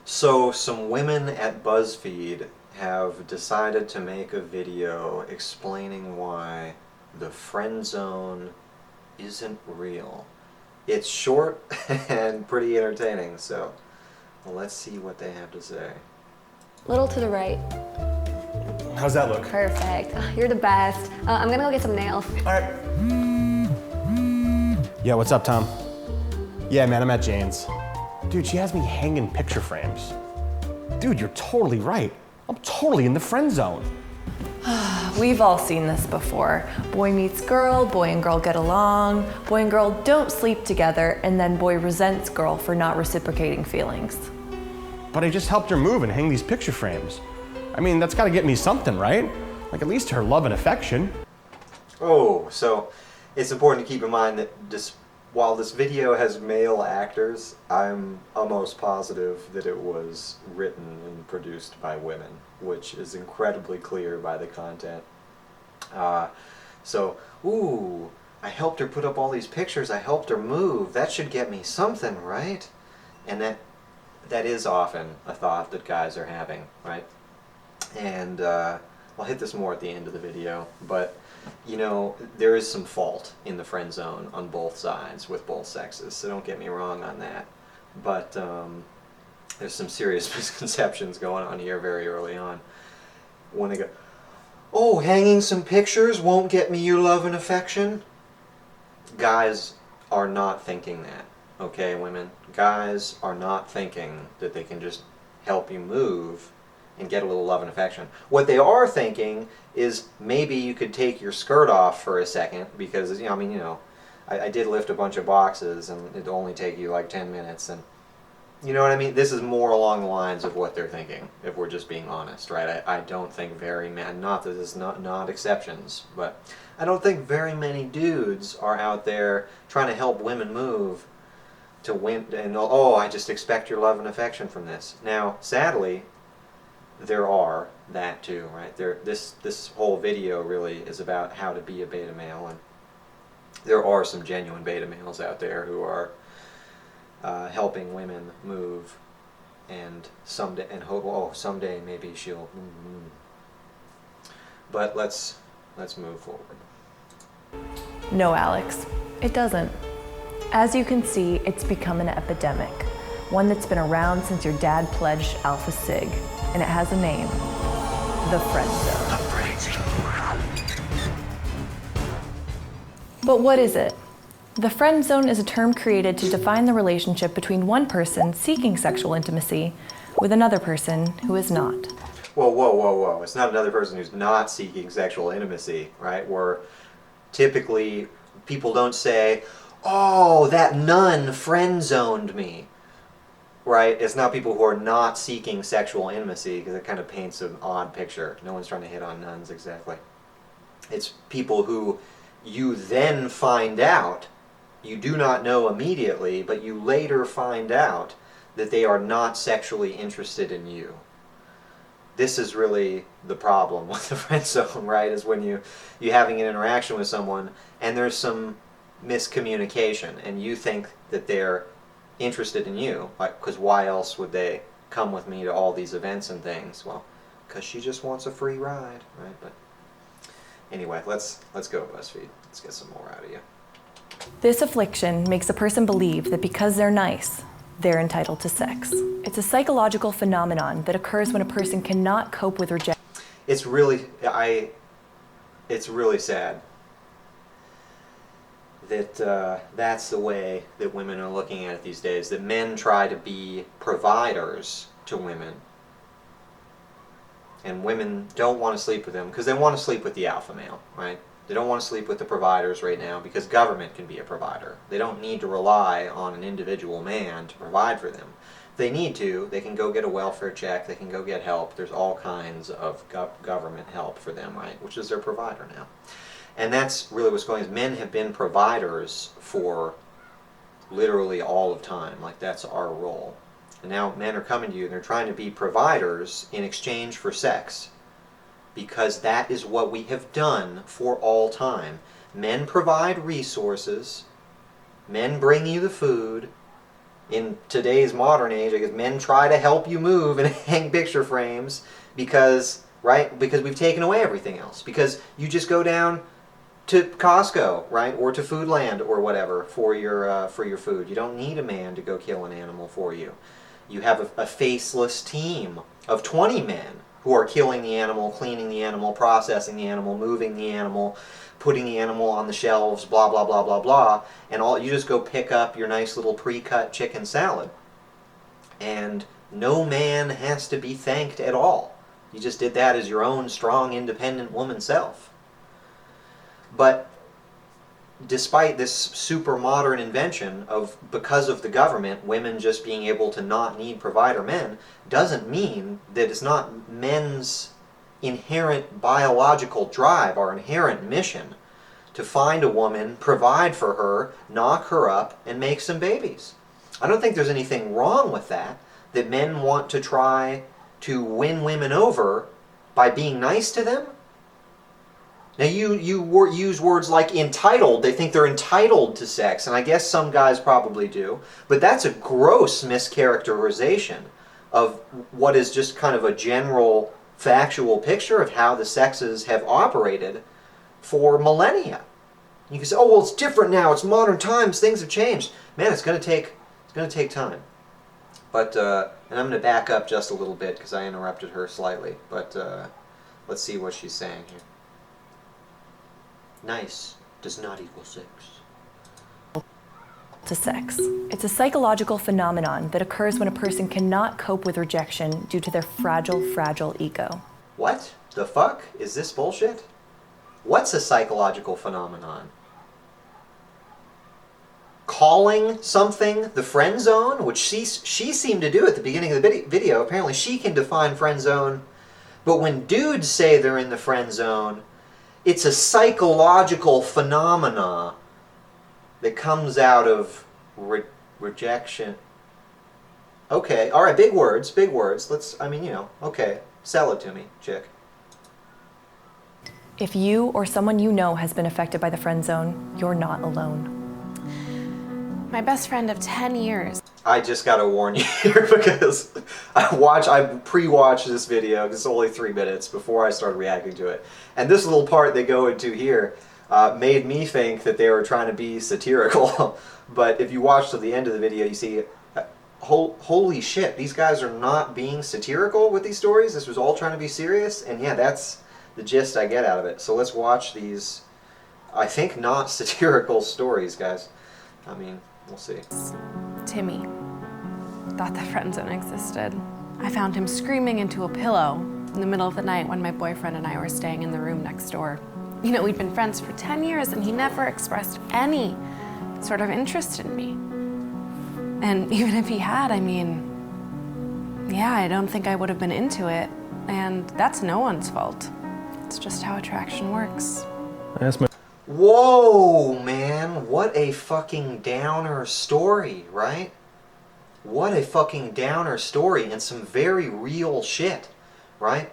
So some women at BuzzFeed have decided to make a video explaining why the friend zone isn't real. It's short and pretty entertaining, so let's see what they have to say. Little to the right. How's that look? Perfect. You're the best. I'm gonna go get some nails. All right. Yeah, what's up, Tom? Yeah, man, I'm at Jane's. Dude, she has me hanging picture frames. Dude, you're totally right. I'm totally in the friend zone. We've all seen this before. Boy meets girl, boy and girl get along, boy and girl don't sleep together, and then boy resents girl for not reciprocating feelings. But I just helped her move and hang these picture frames. I mean, that's gotta get me something, right? Like at least her love and affection. Oh, so it's important to keep in mind that while this video has male actors, I'm almost positive that it was written and produced by women, which is incredibly clear by the content. Ooh, I helped her put up all these pictures, I helped her move, that should get me something, right? And that is often a thought that guys are having, right? And I'll hit this more at the end of the video, but you know, there is some fault in the friend zone on both sides with both sexes, so don't get me wrong on that. But there's some serious misconceptions going on here very early on. When they go, oh, hanging some pictures won't get me your love and affection? Guys are not thinking that, okay, women? Guys are not thinking that they can just help you move and get a little love and affection. What they are thinking is maybe you could take your skirt off for a second because, you know, I did lift a bunch of boxes and it'd only take you like 10 minutes and you know what I mean? This is more along the lines of what they're thinking, if we're just being honest, right? I don't think very many, not that there's not exceptions, but I don't think very many dudes are out there trying to help women move to win, and oh, I just expect your love and affection from this. Now, sadly, there are that too, right? This whole video really is about how to be a beta male, and there are some genuine beta males out there who are helping women move, and someday maybe she'll. But let's move forward. No, Alex, it doesn't. As you can see, it's become an epidemic, one that's been around since your dad pledged Alpha Sig, and it has a name, the friend zone. But what is it? The friend zone is a term created to define the relationship between one person seeking sexual intimacy with another person who is not. Whoa, whoa, whoa, whoa. It's not another person who's not seeking sexual intimacy, right? Where typically people don't say, oh, that nun friend zoned me, right? It's not people who are not seeking sexual intimacy because it kind of paints an odd picture. No one's trying to hit on nuns exactly. It's people who you then find out, you do not know immediately, but you later find out that they are not sexually interested in you. This is really the problem with the friend zone, right? Is when you having an interaction with someone and there's some miscommunication and you think that they're interested in you, like, because why else would they come with me to all these events and things? Well, because she just wants a free ride, right? But anyway, let's go, BuzzFeed. Let's get some more out of you. This affliction makes a person believe that because they're nice, they're entitled to sex. It's a psychological phenomenon that occurs when a person cannot cope with rejection. It's really sad that that's the way that women are looking at it these days, that men try to be providers to women, and women don't want to sleep with them because they want to sleep with the alpha male, right? They don't want to sleep with the providers right now because government can be a provider. They don't need to rely on an individual man to provide for them. If they need to, they can go get a welfare check, they can go get help. There's all kinds of government help for them, right? Which is their provider now. And that's really what's going on. Men have been providers for literally all of time. Like, that's our role. And now men are coming to you and they're trying to be providers in exchange for sex, because that is what we have done for all time. Men provide resources, men bring you the food, in today's modern age, I guess men try to help you move and hang picture frames because, right? Because we've taken away everything else. Because you just go down to Costco, right, or to Foodland or whatever for your food. You don't need a man to go kill an animal for you. You have a faceless team of 20 men who are killing the animal, cleaning the animal, processing the animal, moving the animal, putting the animal on the shelves, blah blah blah blah blah, and all you just go pick up your nice little pre-cut chicken salad. And no man has to be thanked at all. You just did that as your own strong, independent woman self. But despite this super modern invention of, because of the government, women just being able to not need provider men, doesn't mean that it's not men's inherent biological drive, our inherent mission, to find a woman, provide for her, knock her up, and make some babies. I don't think there's anything wrong with that men want to try to win women over by being nice to them. Now you use words like entitled. They think they're entitled to sex, and I guess some guys probably do. But that's a gross mischaracterization of what is just kind of a general factual picture of how the sexes have operated for millennia. You can say, "Oh well, it's different now. It's modern times. Things have changed." Man, it's going to take time. But and I'm going to back up just a little bit because I interrupted her slightly. But let's see what she's saying here. Nice does not equal sex. To sex. It's a psychological phenomenon that occurs when a person cannot cope with rejection due to their fragile ego. What the fuck? Is this bullshit? What's a psychological phenomenon? Calling something the friend zone, which she seemed to do at the beginning of the video. Apparently she can define friend zone, but when dudes say they're in the friend zone, it's a psychological phenomena that comes out of rejection. Okay, all right, big words. Okay, sell it to me, chick. If you or someone you know has been affected by the friend zone, you're not alone. My best friend of 10 years. I just gotta warn you here because I pre-watched this video, it's only 3 minutes before I started reacting to it. And this little part they go into here made me think that they were trying to be satirical. But if you watch to the end of the video, you see, holy shit, these guys are not being satirical with these stories. This was all trying to be serious. And yeah, that's the gist I get out of it. So let's watch these, I think, not satirical stories, guys. I mean, we'll see. Timmy thought the friend zone existed. I found him screaming into a pillow in the middle of the night when my boyfriend and I were staying in the room next door. You know, we'd been friends for 10 years and he never expressed any sort of interest in me. And even if he had, I mean, yeah, I don't think I would have been into it. And that's no one's fault. It's just how attraction works. Whoa, man, what a fucking downer story, right? What a fucking downer story, and some very real shit, right?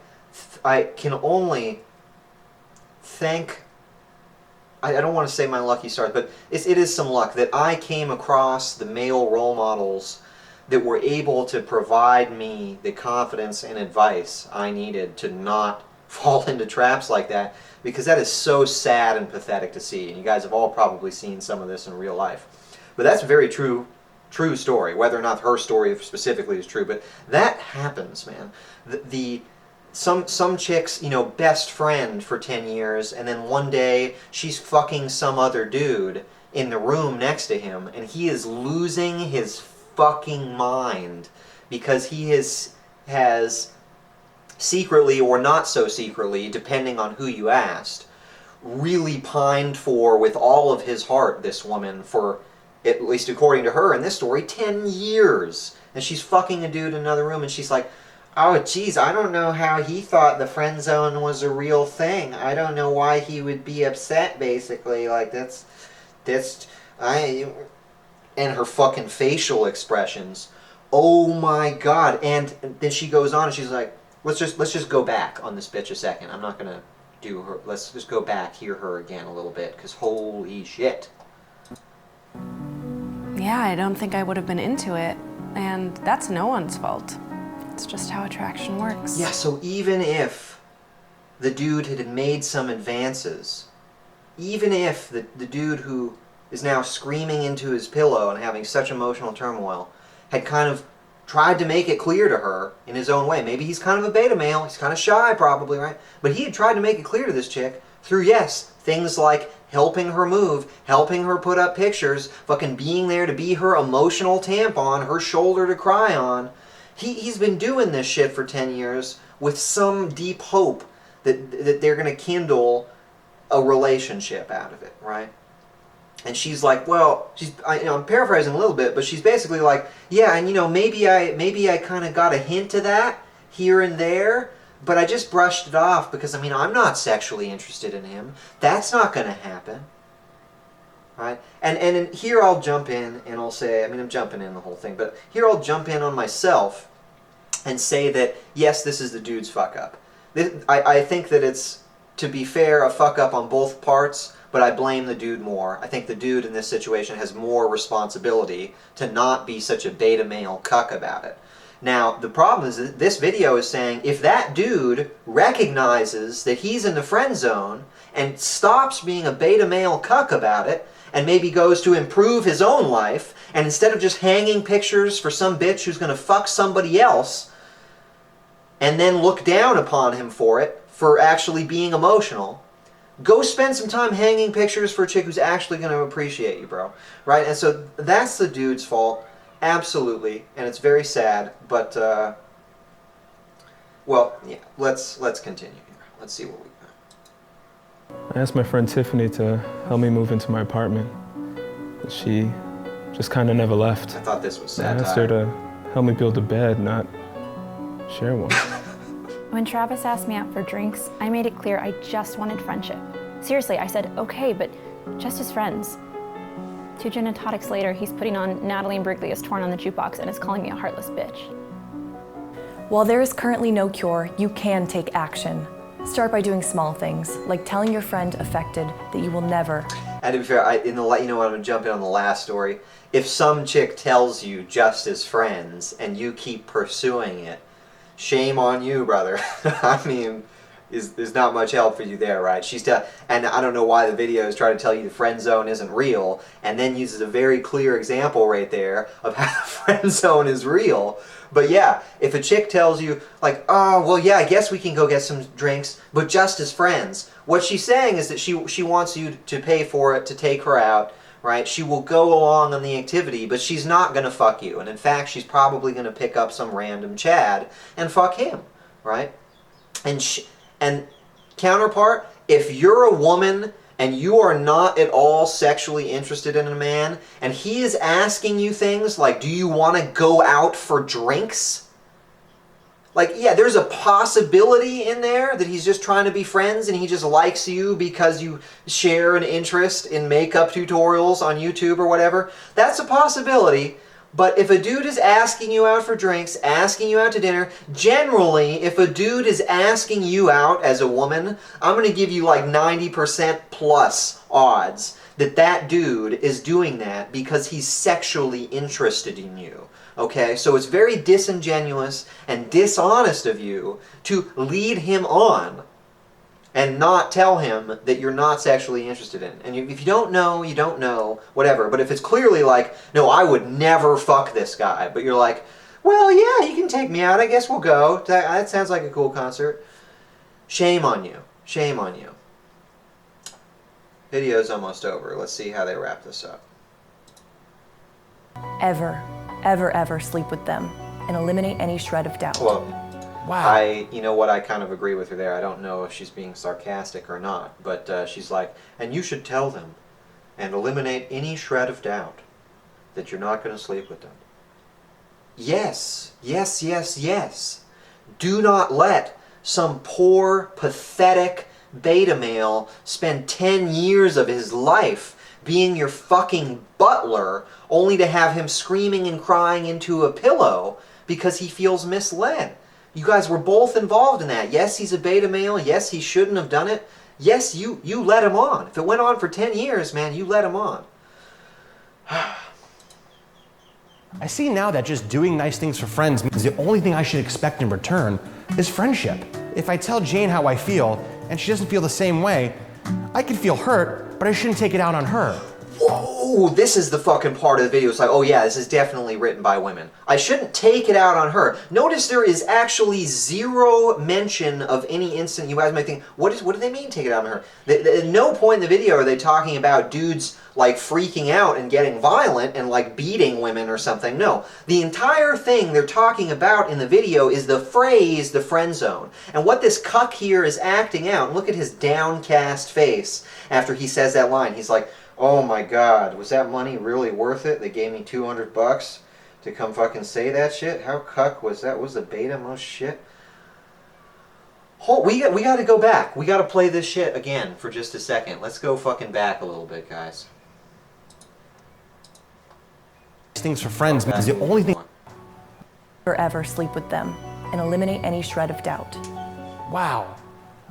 I can only thank, I don't want to say my lucky stars, but it is some luck that I came across the male role models that were able to provide me the confidence and advice I needed to not fall into traps like that, because that is so sad and pathetic to see, and you guys have all probably seen some of this in real life. But that's a very true story, whether or not her story specifically is true, but that happens, man. Some chick's, best friend for 10 years, and then one day she's fucking some other dude in the room next to him, and he is losing his fucking mind because he has secretly or not so secretly, depending on who you asked, really pined for with all of his heart this woman for, at least according to her in this story, 10 years. And she's fucking a dude in another room, and she's like, "Oh, geez, I don't know how he thought the friend zone was a real thing. I don't know why he would be upset, basically. Like, and her fucking facial expressions. Oh my God." And then she goes on and she's like, let's just go back on this bitch a second. I'm not gonna do her. Let's just go back, hear her again a little bit, because holy shit. Yeah, I don't think I would have been into it. And that's no one's fault. It's just how attraction works. Yeah, so even if the dude had made some advances, even if the dude who is now screaming into his pillow and having such emotional turmoil had kind of tried to make it clear to her in his own way. Maybe he's kind of a beta male, he's kind of shy probably, right? But he had tried to make it clear to this chick through, yes, things like helping her move, helping her put up pictures, fucking being there to be her emotional tampon, her shoulder to cry on. He's been doing this shit for 10 years with some deep hope that they're going to kindle a relationship out of it, right? And she's like, well, I'm paraphrasing a little bit, but she's basically like, yeah, and maybe I kind of got a hint of that here and there, but I just brushed it off because, I'm not sexually interested in him. That's not going to happen, right? And here I'll jump in and I'll say, I'm jumping in the whole thing, but here I'll jump in on myself and say that, yes, this is the dude's fuck up. I think that it's, to be fair, a fuck up on both parts, but I blame the dude more. I think the dude in this situation has more responsibility to not be such a beta male cuck about it. Now, the problem is that this video is saying if that dude recognizes that he's in the friend zone and stops being a beta male cuck about it, and maybe goes to improve his own life, and instead of just hanging pictures for some bitch who's going to fuck somebody else, and then look down upon him for it, for actually being emotional, go spend some time hanging pictures for a chick who's actually going to appreciate you, bro. Right? And so that's the dude's fault. Absolutely. And it's very sad. But, well, yeah, let's continue here. Let's see what we got. I asked my friend Tiffany to help me move into my apartment. She just kind of never left. I thought this was I satire. asked her to help me build a bed, not share one. When Travis asked me out for drinks, I made it clear I just wanted friendship. Seriously, I said, okay, but just as friends. 2 gin and tonics later, he's putting on Natalie Imbruglia Torn on the Jukebox and is calling me a heartless bitch. While there is currently no cure, you can take action. Start by doing small things, like telling your friend affected that you will never. And to be fair, I'm going to jump in on the last story. If some chick tells you just as friends and you keep pursuing it, shame on you, brother. There's not much help for you there, right? And I don't know why the video is trying to tell you the friend zone isn't real, and then uses a very clear example right there of how the friend zone is real. But yeah, if a chick tells you, like, oh, well, yeah, I guess we can go get some drinks, but just as friends, what she's saying is that she wants you to pay for it, to take her out, right? She will go along on the activity, but she's not going to fuck you. And in fact, she's probably going to pick up some random Chad and fuck him, right? And counterpart, if you're a woman and you are not at all sexually interested in a man, and he is asking you things like, do you want to go out for drinks? Like, yeah, there's a possibility in there that he's just trying to be friends and he just likes you because you share an interest in makeup tutorials on YouTube or whatever. That's a possibility. But if a dude is asking you out for drinks, asking you out to dinner, generally, if a dude is asking you out as a woman, I'm going to give you like 90% plus odds that that dude is doing that because he's sexually interested in you. Okay? So it's very disingenuous and dishonest of you to lead him on and not tell him that you're not sexually interested in. And if you don't know, you don't know, whatever. But if it's clearly like, no, I would never fuck this guy, but you're like, well, yeah, you can take me out, I guess we'll go. That sounds like a cool concert. Shame on you. Shame on you. Video's almost over. Let's see how they wrap this up. Ever sleep with them and eliminate any shred of doubt. Well, Wow. I kind of agree with her there. I don't know if she's being sarcastic or not, but she's like, and you should tell them and eliminate any shred of doubt that you're not going to sleep with them. Yes. Do not let some poor, pathetic beta male spend 10 years of his life being your fucking butler only to have him screaming and crying into a pillow because he feels misled. You guys were both involved in that. Yes, he's a beta male. Yes, he shouldn't have done it. Yes, you let him on. If it went on for 10 years, man, you let him on. I see now that just doing nice things for friends means the only thing I should expect in return is friendship. If I tell Jane how I feel and she doesn't feel the same way, I could feel hurt, but I shouldn't take it out on her. Whoa, this is the fucking part of the video. It's like, oh yeah, this is definitely written by women. I shouldn't take it out on her. Notice there is actually zero mention of any instant. You guys might think, what do they mean take it out on her? At no point in the video are they talking about dudes like freaking out and getting violent and like beating women or something. No, the entire thing they're talking about in the video is the phrase, the friend zone. And what this cuck here is acting out, look at his downcast face after he says that line. He's like, oh my God, was that money really worth it? They gave me $200 to come fucking say that shit? How cuck was that? Was the beta most shit? We got to go back. We got to play this shit again for just a second. Let's go fucking back a little bit, guys. Things for friends means the only thing. Forever sleep with them and eliminate any shred of doubt. Wow.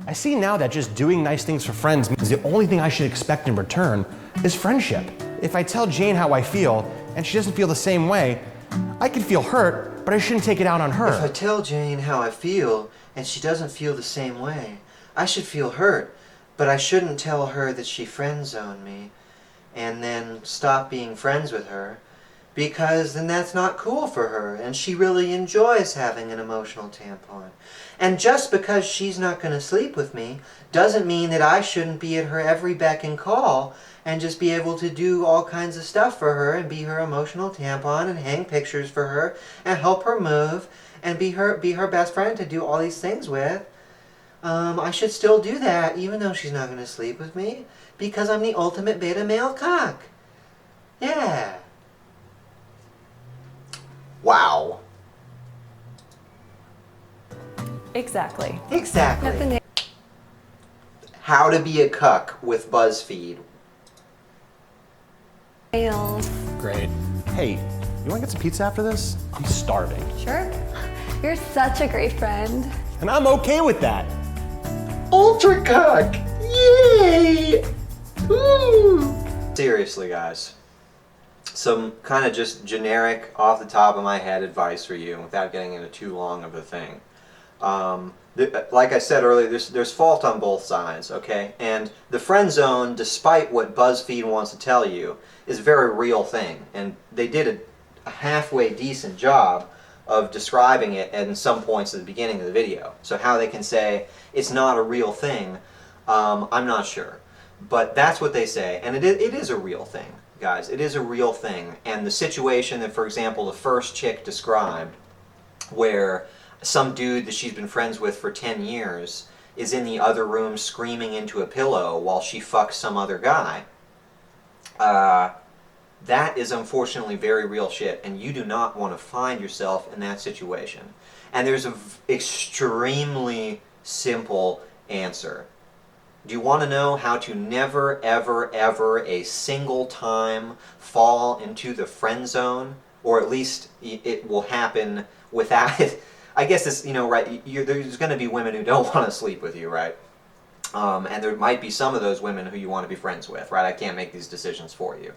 I see now that just doing nice things for friends means the only thing I should expect in return is friendship. If I tell Jane how I feel and she doesn't feel the same way, I could feel hurt, but I shouldn't take it out on her. If I tell Jane how I feel and she doesn't feel the same way, I should feel hurt, but I shouldn't tell her that she friend-zoned me and then stop being friends with her, because then that's not cool for her, and she really enjoys having an emotional tampon. And just because she's not going to sleep with me doesn't mean that I shouldn't be at her every beck and call and just be able to do all kinds of stuff for her and be her emotional tampon and hang pictures for her and help her move and be her best friend to do all these things with. I should still do that even though she's not going to sleep with me, because I'm the ultimate beta male cock. Yeah. Wow. Exactly. Exactly. How to be a cuck with BuzzFeed. Nails. Great. Hey, you want to get some pizza after this? I'm starving. Sure. You're such a great friend. And I'm okay with that. Ultra cuck! Yay! Woo! Seriously, guys. Some kind of just generic, off the top of my head advice for you without getting into too long of a thing. Like I said earlier, there's fault on both sides, okay? And the friend zone, despite what BuzzFeed wants to tell you, is a very real thing. And they did a halfway decent job of describing it in some points at the beginning of the video. So how they can say it's not a real thing, I'm not sure. But that's what they say, and it is a real thing, guys. It is a real thing. And the situation that, for example, the first chick described, where some dude that she's been friends with for 10 years is in the other room screaming into a pillow while she fucks some other guy, that is unfortunately very real shit, and you do not want to find yourself in that situation. And there's an extremely simple answer. Do you want to know how to never, ever, ever a single time fall into the friend zone? Or at least it will happen without it. I guess it's, right, there's going to be women who don't want to sleep with you, right? And there might be some of those women who you want to be friends with, right? I can't make these decisions for you.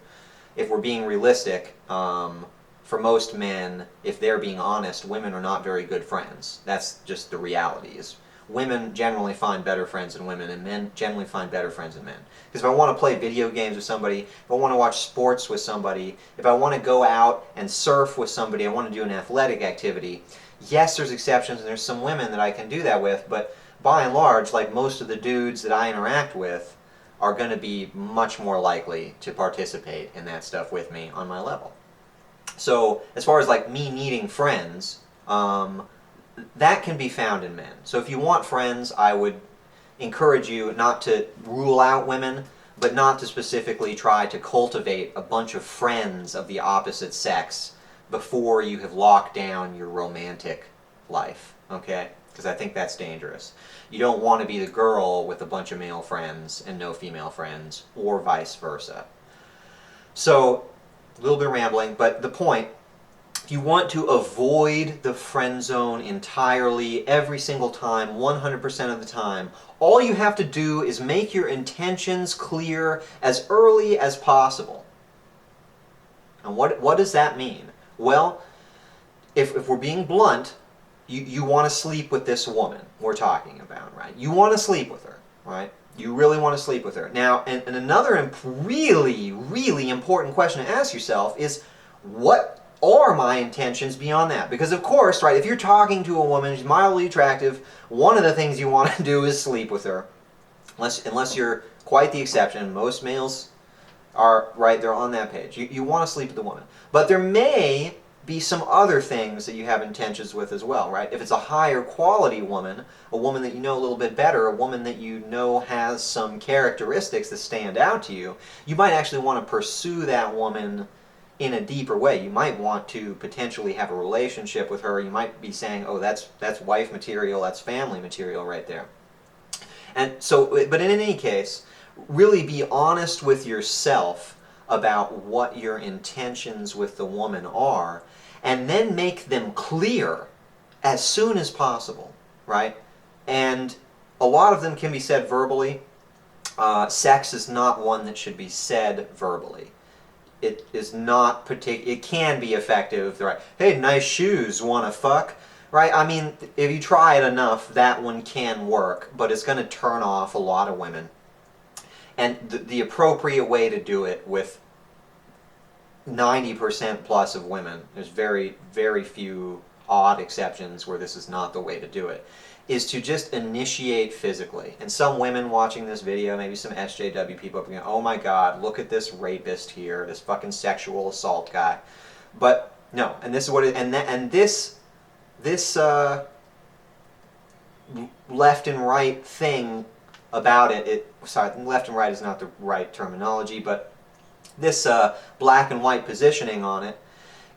If we're being realistic, for most men, if they're being honest, women are not very good friends. That's just the reality. Women generally find better friends than women, and men generally find better friends than men. Because if I want to play video games with somebody, if I want to watch sports with somebody, if I want to go out and surf with somebody, I want to do an athletic activity, yes, there's exceptions, and there's some women that I can do that with, but by and large, like most of the dudes that I interact with are going to be much more likely to participate in that stuff with me on my level. So as far as like me needing friends, that can be found in men. So if you want friends, I would encourage you not to rule out women, but not to specifically try to cultivate a bunch of friends of the opposite sex before you have locked down your romantic life, okay? Because I think that's dangerous. You don't want to be the girl with a bunch of male friends and no female friends, or vice versa. So, a little bit rambling, but the point, if you want to avoid the friend zone entirely, every single time, 100% of the time, all you have to do is make your intentions clear as early as possible. And what does that mean? Well, if we're being blunt, you want to sleep with this woman we're talking about, right? You want to sleep with her, right? You really want to sleep with her. Now, and another really, really important question to ask yourself is, what are my intentions beyond that? Because of course, right, if you're talking to a woman who's mildly attractive, one of the things you want to do is sleep with her. Unless you're quite the exception. Most males are, right, they're on that page. You want to sleep with the woman. But there may be some other things that you have intentions with as well, right? If it's a higher quality woman, a woman that you know a little bit better, a woman that you know has some characteristics that stand out to you, you might actually want to pursue that woman in a deeper way. You might want to potentially have a relationship with her. You might be saying, oh, that's wife material, that's family material right there. And so, but in any case, really be honest with yourself about what your intentions with the woman are, and then make them clear as soon as possible, right? And a lot of them can be said verbally. Sex is not one that should be said verbally. It is not it can be effective, right? Hey, nice shoes, wanna fuck? Right? I mean, if you try it enough, that one can work, but it's going to turn off a lot of women. And the appropriate way to do it with 90% plus of women, there's very, very few odd exceptions where this is not the way to do it, is to just initiate physically. And some women watching this video, maybe some SJW people, are going, oh my God, look at this rapist here, this fucking sexual assault guy. But no, and this is what it, and this left and right thing about sorry, left and right is not the right terminology, but this black and white positioning on it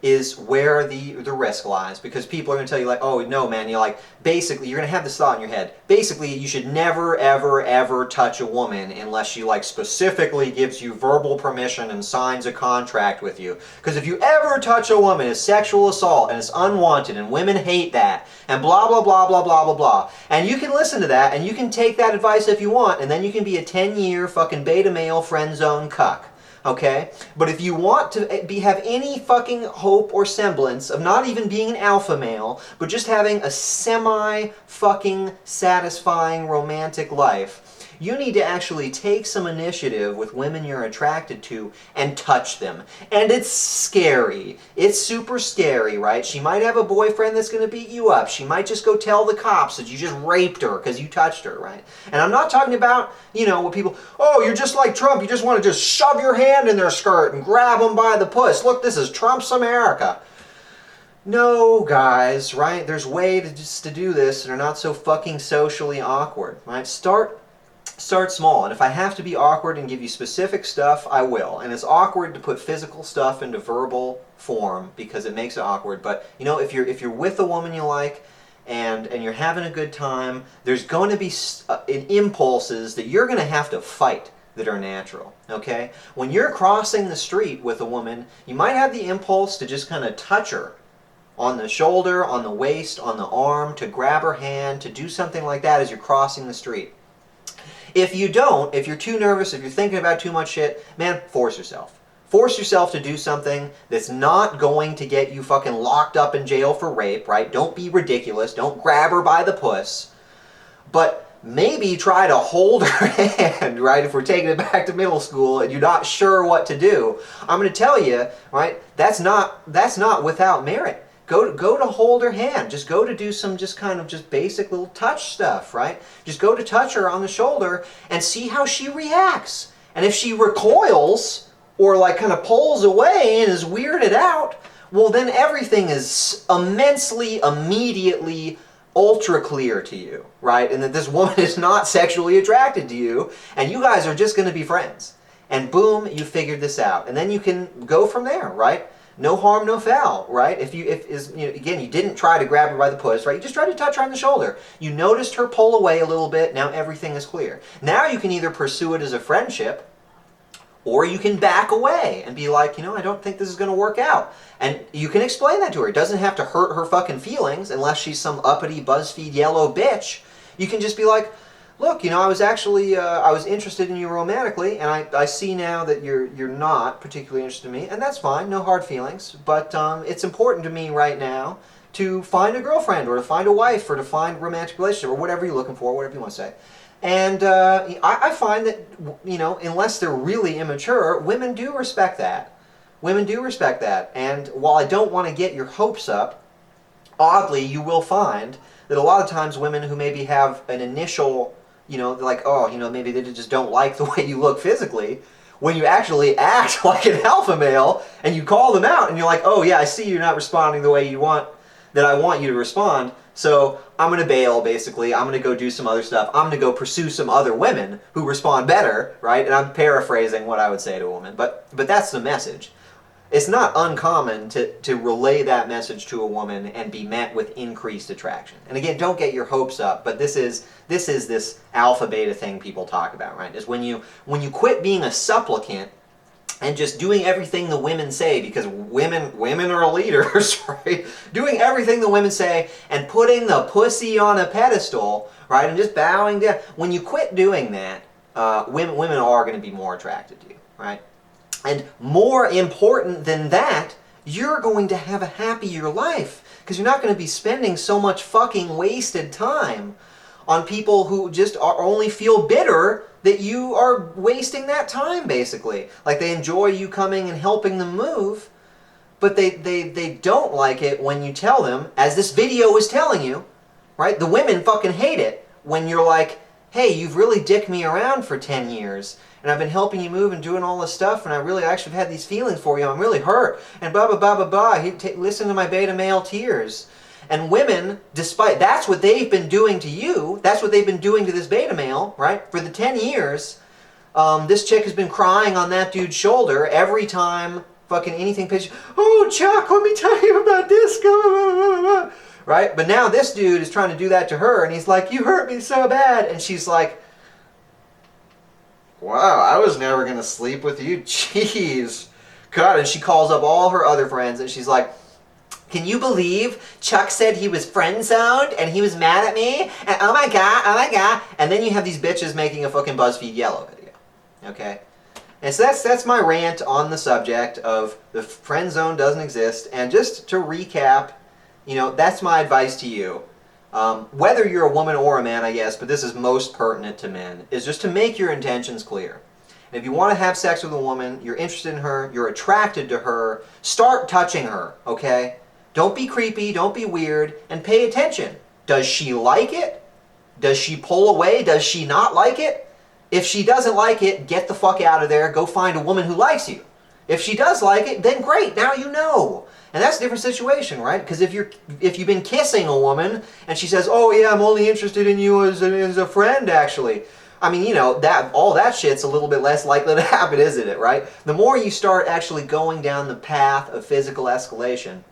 is where the risk lies, because people are going to tell you like, oh no man, you're like, basically you're going to have this thought in your head, basically you should never ever ever touch a woman unless she like specifically gives you verbal permission and signs a contract with you, because if you ever touch a woman, it's sexual assault and it's unwanted and women hate that and blah blah blah blah blah blah blah. And you can listen to that and you can take that advice if you want, and then you can be a 10-year fucking beta male friend zone cuck. Okay? But if you want to have any fucking hope or semblance of not even being an alpha male, but just having a semi-fucking satisfying romantic life, you need to actually take some initiative with women you're attracted to and touch them. And it's scary. It's super scary, right? She might have a boyfriend that's going to beat you up. She might just go tell the cops that you just raped her because you touched her, right? And I'm not talking about, you know, what people, oh, you're just like Trump. You just want to just shove your hand in their skirt and grab them by the puss. Look, this is Trump's America. No, guys, right? There's ways to do this that are not so fucking socially awkward, right? Start small, and if I have to be awkward and give you specific stuff, I will. And it's awkward to put physical stuff into verbal form because it makes it awkward. But you know, if you're with a woman you like and you're having a good time, there's going to be impulses that you're going to have to fight that are natural. Okay, when you're crossing the street with a woman, you might have the impulse to just kind of touch her on the shoulder, on the waist, on the arm, to grab her hand, to do something like that as you're crossing the street. If you don't, if you're too nervous, if you're thinking about too much shit, man, force yourself. Force yourself to do something that's not going to get you fucking locked up in jail for rape, right? Don't be ridiculous. Don't grab her by the puss. But maybe try to hold her hand, right? If we're taking it back to middle school and you're not sure what to do, I'm going to tell you, right? That's not without merit. Go to hold her hand. Just go to do some just basic little touch stuff, right? Just go to touch her on the shoulder and see how she reacts. And if she recoils or like kind of pulls away and is weirded out, well then everything is immensely, immediately ultra clear to you, right? And that this woman is not sexually attracted to you and you guys are just going to be friends. And boom, you figured this out. And then you can go from there, right? No harm, no foul, right? Again, you didn't try to grab her by the puss, right? You just tried to touch her on the shoulder. You noticed her pull away a little bit. Now everything is clear. Now you can either pursue it as a friendship, or you can back away and be like, you know, I don't think this is going to work out. And you can explain that to her. It doesn't have to hurt her fucking feelings unless she's some uppity BuzzfeedYellow bitch. You can just be like, look, I was actually, I was interested in you romantically, and I see now that you're not particularly interested in me, and that's fine, no hard feelings, but it's important to me right now to find a girlfriend, or to find a wife, or to find a romantic relationship, or whatever you're looking for, whatever you want to say. And I find that, unless they're really immature, women do respect that. Women do respect that. And while I don't want to get your hopes up, oddly, you will find that a lot of times women who maybe have an initial, like, maybe they just don't like the way you look physically, when you actually act like an alpha male and you call them out and you're like, oh yeah, I see you're not responding the way that I want you to respond, so I'm going to bail, basically. I'm going to go do some other stuff. I'm going to go pursue some other women who respond better, right? And I'm paraphrasing what I would say to a woman, but that's the message. It's not uncommon to relay that message to a woman and be met with increased attraction. And again, don't get your hopes up, but this is this alpha beta thing people talk about, right? Is when you quit being a supplicant and just doing everything the women say, because women are leaders, right? Doing everything the women say and putting the pussy on a pedestal, right? And just bowing down. When you quit doing that, women are going to be more attracted to you, right? And more important than that, you're going to have a happier life, because you're not going to be spending so much fucking wasted time on people who just only feel bitter that you are wasting that time, basically. Like, they enjoy you coming and helping them move, but they don't like it when you tell them, as this video is telling you, right? The women fucking hate it when you're like, hey, you've really dicked me around for 10 years, and I've been helping you move and doing all this stuff, and I really actually have had these feelings for you, I'm really hurt, and blah, blah, blah, blah, blah. Listen to my beta male tears. And women, despite, that's what they've been doing to you, that's what they've been doing to this beta male, right? For the 10 years, this chick has been crying on that dude's shoulder every time fucking anything pitches. Oh, Chuck, let me tell you about this. Right? But now this dude is trying to do that to her, and he's like, you hurt me so bad. And she's like, wow, I was never going to sleep with you. Jeez. God. And she calls up all her other friends, and she's like, can you believe Chuck said he was friend-zoned and he was mad at me? And oh my god. And then you have these bitches making a fucking BuzzfeedYellow video. Okay? And so that's my rant on the subject of the friend zone doesn't exist. And just to recap, that's my advice to you. Whether you're a woman or a man, I guess, but this is most pertinent to men, is just to make your intentions clear. And if you want to have sex with a woman, you're interested in her, you're attracted to her, start touching her, okay? Don't be creepy, don't be weird, and pay attention. Does she like it? Does she pull away? Does she not like it? If she doesn't like it, get the fuck out of there, go find a woman who likes you. If she does like it, then great, now you know. And that's a different situation, right? Because if you've been kissing a woman and she says, oh yeah, I'm only interested in you as a friend, actually. I mean, all that shit's a little bit less likely to happen, isn't it, right? The more you start actually going down the path of physical escalation,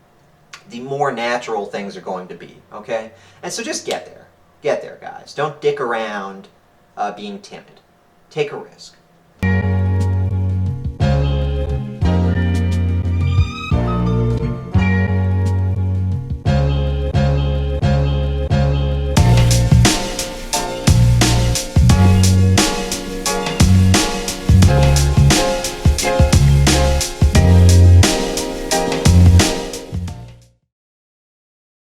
the more natural things are going to be, okay? And so just get there. Get there, guys. Don't dick around being timid. Take a risk.